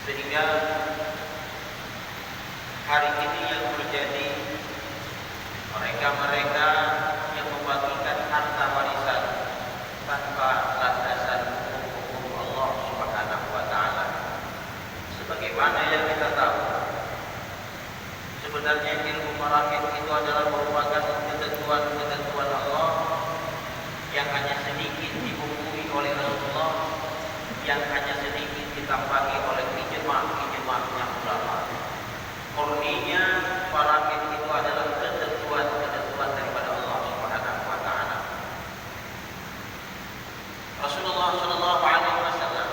Sehingga hari ini yang terjadi, mereka-mereka yang membagikan harta warisan tanpa landasan hukum Allah Subhanahu wa taala. Sebagaimana yang kita tahu, sebenarnya ilmu marakit itu adalah merupakan ketentuan-ketentuan Allah yang hanya sedikit dibumbui oleh Rasulullah, yang hanya sedikit ditambahi oleh ijma'-ijma'nya ulama. Murninya marakit itu adalah ketentuan-ketentuan daripada Allah Subhanahu wa taala. Rasulullah sallallahu alaihi wasallam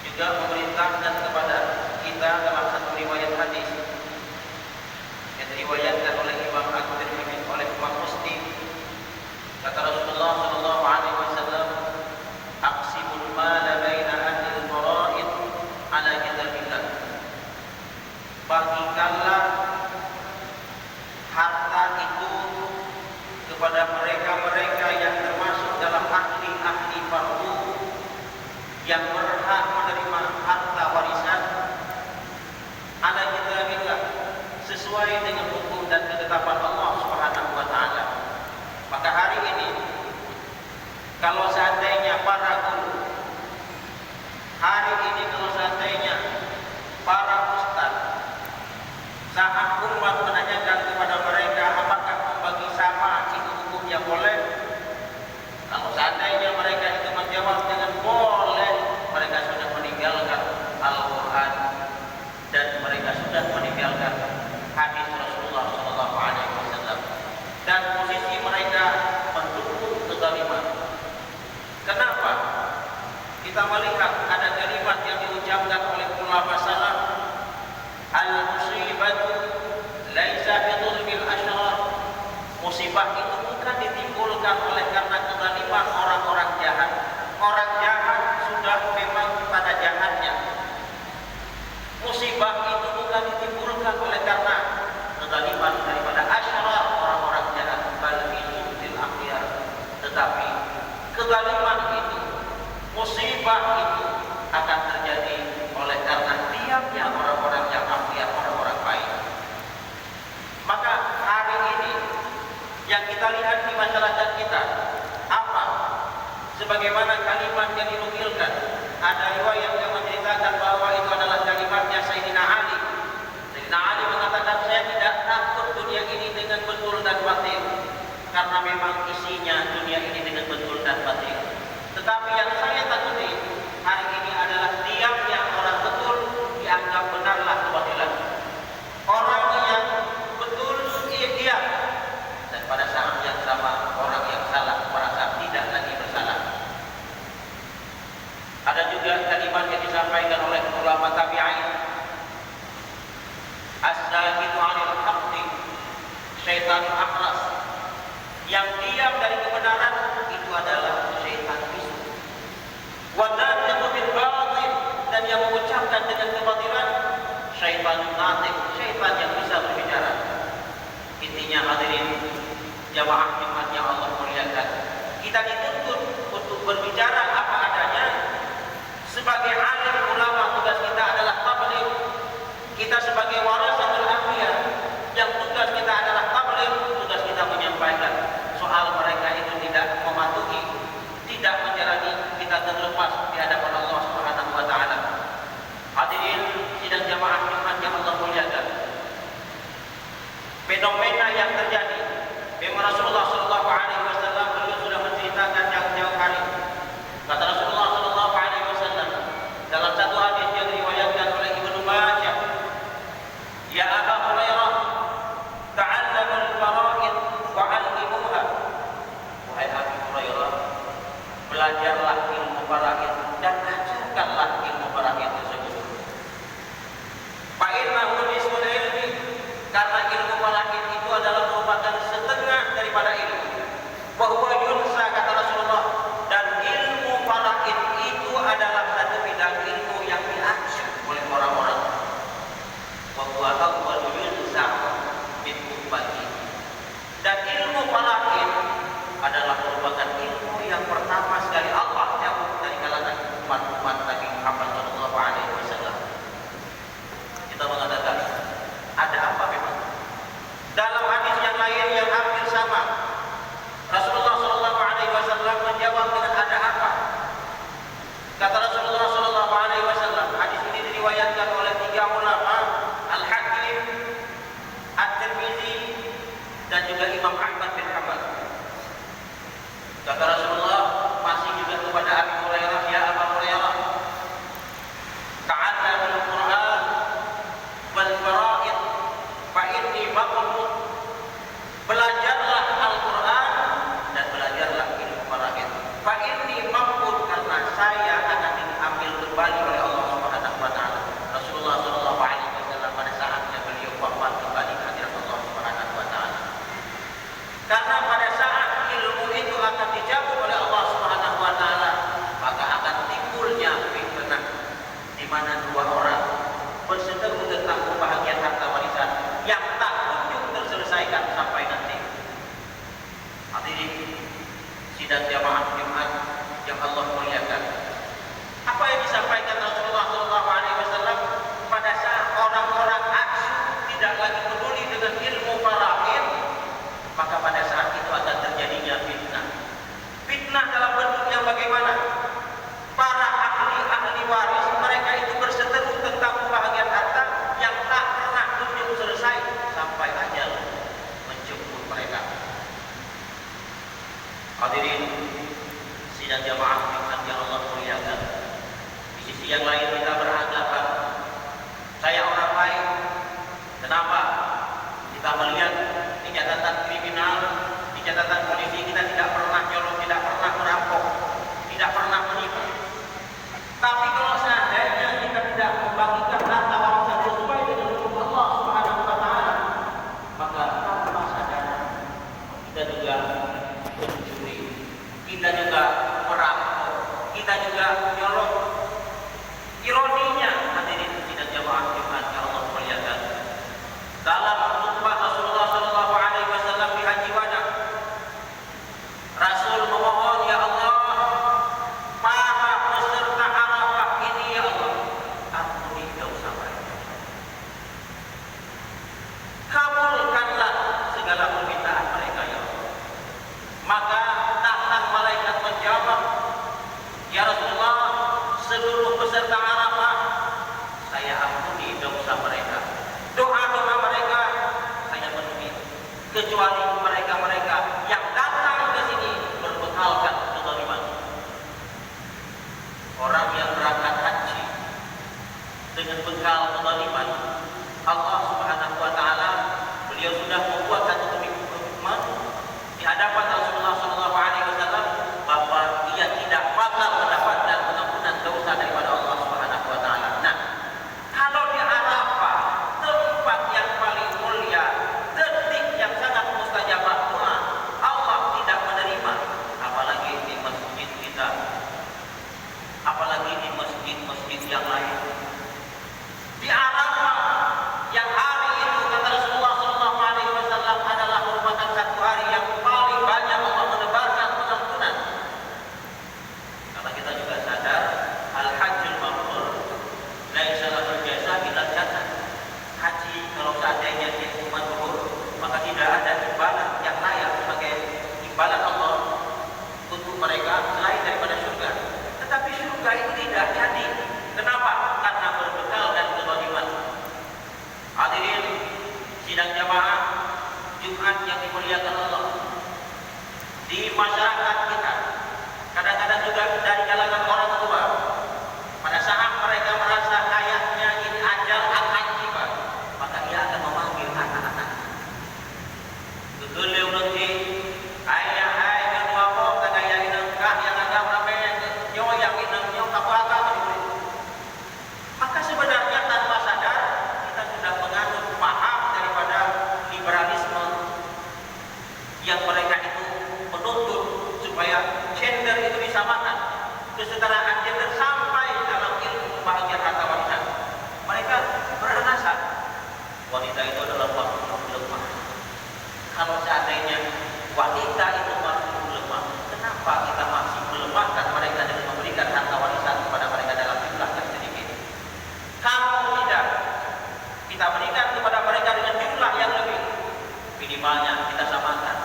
juga memerintahkan kepada kita dalam satu riwayat hadis yang diriwayatkan oleh Imam At-Tirmidzi, oleh Imam Muslim. Kata Rasulullah sallallahu alaihi wasallam, "Aqsimul mala baina ahli al-fara'id ala kitabillah." Bagikanlah harta itu kepada mereka-mereka yang termasuk dalam ahli-ahli fardu yang berhak menerima harta warisan ala kitabillah, sesuai dengan hukum dan ketetapan Allah Subhanahu wa taala. Maka hari ini kalau seandainya para guru, hari ini kalau seandainya para ustaz, saat umat menanyakan kepada mereka apakah membagi sama itu hukumnya boleh, kalau seandainya mereka itu menjawab dengan boleh, mereka sudah meninggalkan Al-Quran dan mereka sudah meninggalkan hadis Rasulullah SAW, dan posisi mereka mendukung kezaliman. Kenapa? Kita melihat ada kalimat yang diucapkan oleh ulama salaf, al-musibatu laisa bidulmil asyrar. Musibah itu bukan ditimbulkan oleh karena kezaliman orang-orang jahat. Orang jahat sudah memang pada jahatnya. Musibah itu bukan ditimbulkan oleh karena kezaliman daripada asyrar, orang-orang jahat, bal bisul akhyar. Tetapi kezaliman itu, musibah itu akan terjadi oleh karena diamnya orang-orang yang akhyar, orang-orang baik. Maka hari ini yang kita lihat di masyarakat kita apa? Sebagaimana kalimat yang dinukilkan, ada riwayat yang menceritakan bahwa itu adalah kalimatnya Sayyidina Ali. Sayyidina Ali mengatakan, saya tidak takut dunia ini dengan betul dan batil, karena memang isinya dunia ini dengan betul dan batil. Tetapi yang saya takuti hari ini adalah diamnya orang betul dianggap benarlah kebatilan. Orang yang betul diam, dan pada saat yang sama orang yang salah merasa tidak lagi bersalah. Ada juga kalimat yang disampaikan oleh ulama tabi'in, as-sakitu 'anil haqqi syaitanul akhras. Yang diam dari kebenaran itu adalah syaitan bisu. Wa natiqu bil batil, dan yang mengucapkan dengan kebatilan syaitanun natiq, syaitan yang bisa berbicara. Intinya hadirin jamaah Jumat yang Allah muliakan, kita dituntut untuk berbicara apa adanya. Sebagai alim ulama, tugas kita adalah tabligh. Kita sebagai warasatul anbiya, yang tugas kita adalah tabligh, tugas kita menyampaikan. Soal mereka itu tidak mematuhi, tidak menjalani, kita terlepas di hadapan Allah Subhanahu wa taala. Hadirin sidang jamaah Jumat yang Allah muliakan, fenomena yang terjadi, memang Rasulullah sallallahu alaihi wasallam beliau sudah menceritakan jauh-jauh hari. Kata Rasulullah sallallahu alaihi wasallam dalam satu hadis yang diriwayatkan oleh Ibnu Majah, ya Abu Hurairah, ta'allamu al-fara'id wa 'allimuha. Wahai Abu Hurairah, belajarlah ilmu fara'id dan ajarkanlah ilmu fara'id tersebut. Fa innahu nisful ilmi, karena ilmu fara'id itu adalah merupakan setengah daripada ilmu. Wa huwa yunsa, kata Rasulullah, dan ilmu fara'id itu adalah satu bidang ilmu yang diajar oleh orang-orang. Wa huwa awwalu yunsa min ummati, dan ilmu fara'id adalah merupakan ilmu yang pertama sekali Allah cabut dari kalangan umat-umat Nabi Muhammad sallallahu alaihi wasallam. mana dua orang berseteru tentang pembahagian harta warisan yang tak kunjung terselesaikan sampai nanti. Hadirin sidang jamaah Jumat yang Allah muliakan, apa yang disampaikan Rasulullah SAW pada saat orang-orang asyik tidak lagi peduli dengan ilmu faraid, maka pada saat itu akan terjadinya fitnah. Fitnah dalam bentuk yang bagaimana? Para ahli waris mereka itu berseteru tentang pembahagian harta yang tak pernah kunjung selesai sampai ajal menjemput mereka. Hadirin sidang jamaah Jumat yang Allah muliakan, di sisi yang lain kita beranggapan saya orang baik. Kenapa? Kita melihat di catatan kriminal, di catatan polisi, kita tidak pernah nyolong, tidak pernah merampok, tidak pernah menipu. Tapi kalau seandainya kita tidak membagikan harta warisan sesuai dengan hukum Allah Subhanahu wa taala, maka tanpa sadar kita juga mencuri, kita juga merampok, kita juga nyolong. Ironinya, hadirin sidang jamaah Jumat yang Allah muliakan, dalam khutbah Rasulullah SAW di Haji Wada, Rasul memohon, ya Allah, para peserta Arafah ini ya Allah, ampuni dosa mereka, kabulkanlah segala permintaan mereka ya Allah. Maka datang malaikat menjawab, ya Rasulullah, seluruh peserta Arafah saya ampuni dosa mereka, doa-doa mereka saya penuhi, kecuali mereka-mereka yang datang ke sini berbekalkan kezaliman. Orang yang berangkat haji dengan bekal kezaliman, Allah Subhanahu wa taala, beliau sudah membuat satu komitmen di hadapan Rasulullah SAW bahwa ia tidak bakal mendapatkan pengampunan dosa daripada Allah Subhanahu wa taala. Nah, kalau di Arafah, tempat yang paling mulia, detik yang sangat mustajabah doa, Allah tidak menerima, apalagi di masjid kita, apalagi di masjid-masjid yang lain. Di Arafah yang hari itu kata Rasulullah SAW adalah merupakan satu hari yang paling banyak Allah menebarkan pengampunan. Karena kita juga sadar al-hajjul mabrur laisa lahu jazaa illa jannah. Haji kalau seandainya itu mabrur, maka tidak ada imbalan yang layak sebagai imbalan Allah untuk mereka selain daripada surga. Tetapi surga itu tidak jadi. Kenapa? Karena berbekal dan kezaliman. Hadirin sidang jamaah Jumat yang dimuliakan Allah, di masyarakat kita kadang-kadang juga dari kalangan orang tua, pada saat mereka merasa kayaknya ini ajal akan tiba, maka ia akan memanggil anak-anak. Betul nanti ayah hai kedua kok kagaya inangkah yang agak ramai nyoyang inangnya apa-apa. Maka sebenarnya tanpa sadar kita sudah menganut paham daripada liberalisme yang mereka itu menuntut supaya gender itu disamakan, kesetaraan gender sampai dalam ilmu pembahagian harta warisan. Mereka beralasan wanita itu adalah makhluk lemah. Kalau seandainya wanita itu makhluk lemah, kenapa kita masih melemahkan mereka dengan memberikan harta warisan kepada mereka dalam jumlah yang sedikit? Kalau tidak, kita berikan kepada mereka dengan jumlah yang lebih, minimalnya kita samakan.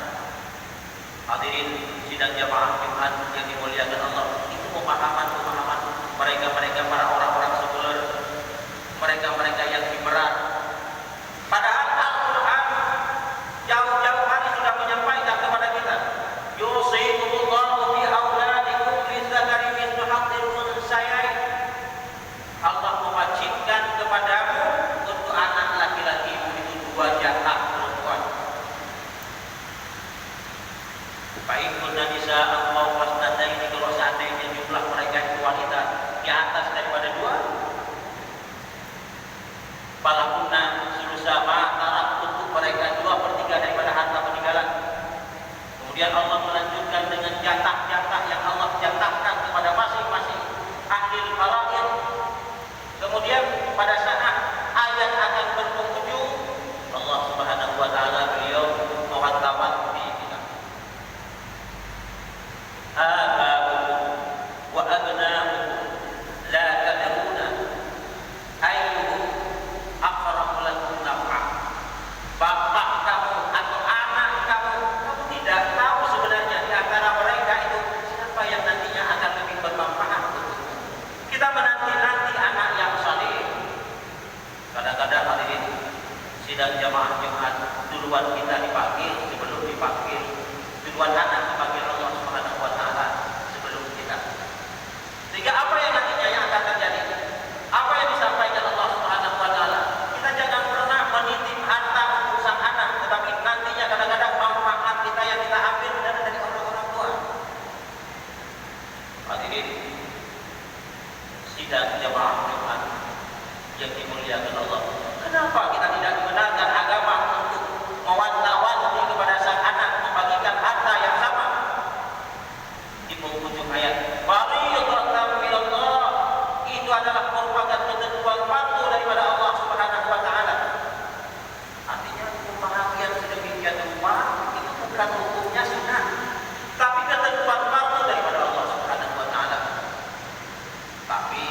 Hadirin sidang jamaah Jumat yang dimuliakan Allah, itu pemahaman mereka para orang-orang sekuler, mereka yang liberal. Padahal Al-Quran jauh-jauh hari sudah menyampaikan kepada kita, yusikumullahu fi auladikum lidzakari mithlu hazzil unsyayain. Allah mewajibkan kepadamu untuk anak laki-lakimu itu 2 jatah perempuan. Baik pun bisa engkau wasnada ini, kalau seandainya jumlah mereka yang dimuliakan Allah. Kenapa kita tidak dibenarkan agama untuk mewanti-wanti kepada sang anak membagikan harta yang sama? Di penghujung ayat, "Fariidatan minallah," itu adalah merupakan ketentuan fardu daripada Allah Subhanahu wa taala. Artinya pembahagian sedemikian rupa itu bukan hukumnya sunnah, tapi ketentuan fardu daripada Allah Subhanahu wa taala. Tapi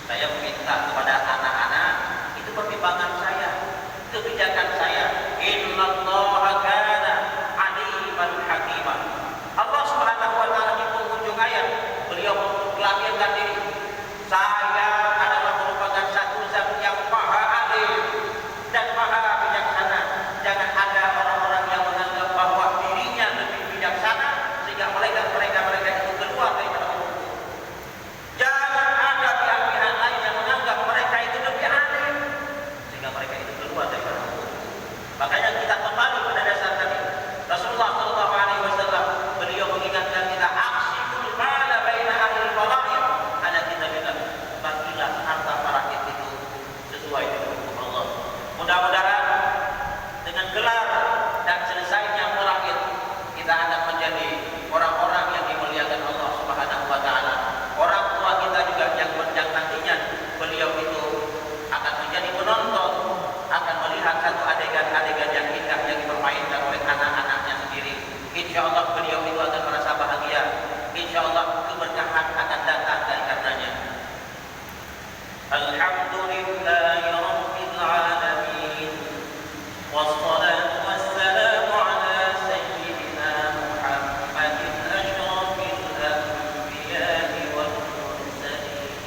saya meminta kepada anak-anak, itu pertimbangan saya, kebijakan saya. Innallaha kana aliman hakimah. Allah Subhanahu wa taala di penghujung ayat, beliau mengklaimkan diri, saya adalah merupakan satu zat yang maha alim dan maha bijaksana. Jangan ada orang-orang yang menganggap bahwa dirinya lebih bijaksana sehingga mereka itu keluar daripada hukum. Jangan ada pihak-pihak lain yang menganggap mereka itu lebih alim sehingga mereka itu keluar daripada hukum. Makanya kita kembali pada dasar tadi. Rasulullah sallallahu alaihi wasallam beliau mengingatkan kita, aqsimul mala baina ahli faraid, ada kita bilang bagilah harta faraid itu sesuai dengan hukum Allah. Mudah-mudahan dengan gelar dan selesainya faraid kita akan menjadi orang-orang yang dimuliakan Allah Subhanahu wa taala. Orang tua kita juga yang nantinya beliau itu akan menjadi penonton, akan melihat satu adegan-adegan yang indah yang dipermainkan oleh anak-anaknya sendiri. Insya Allah beliau itu akan merasa bahagia. Insya Allah keberkahan akan datang dari karenanya. Alhamdulillahi Rabbil Alamin. Wassalatu wassalamu ala sayyidina Muhammadin asyrafil anbiya'i wal mursalin.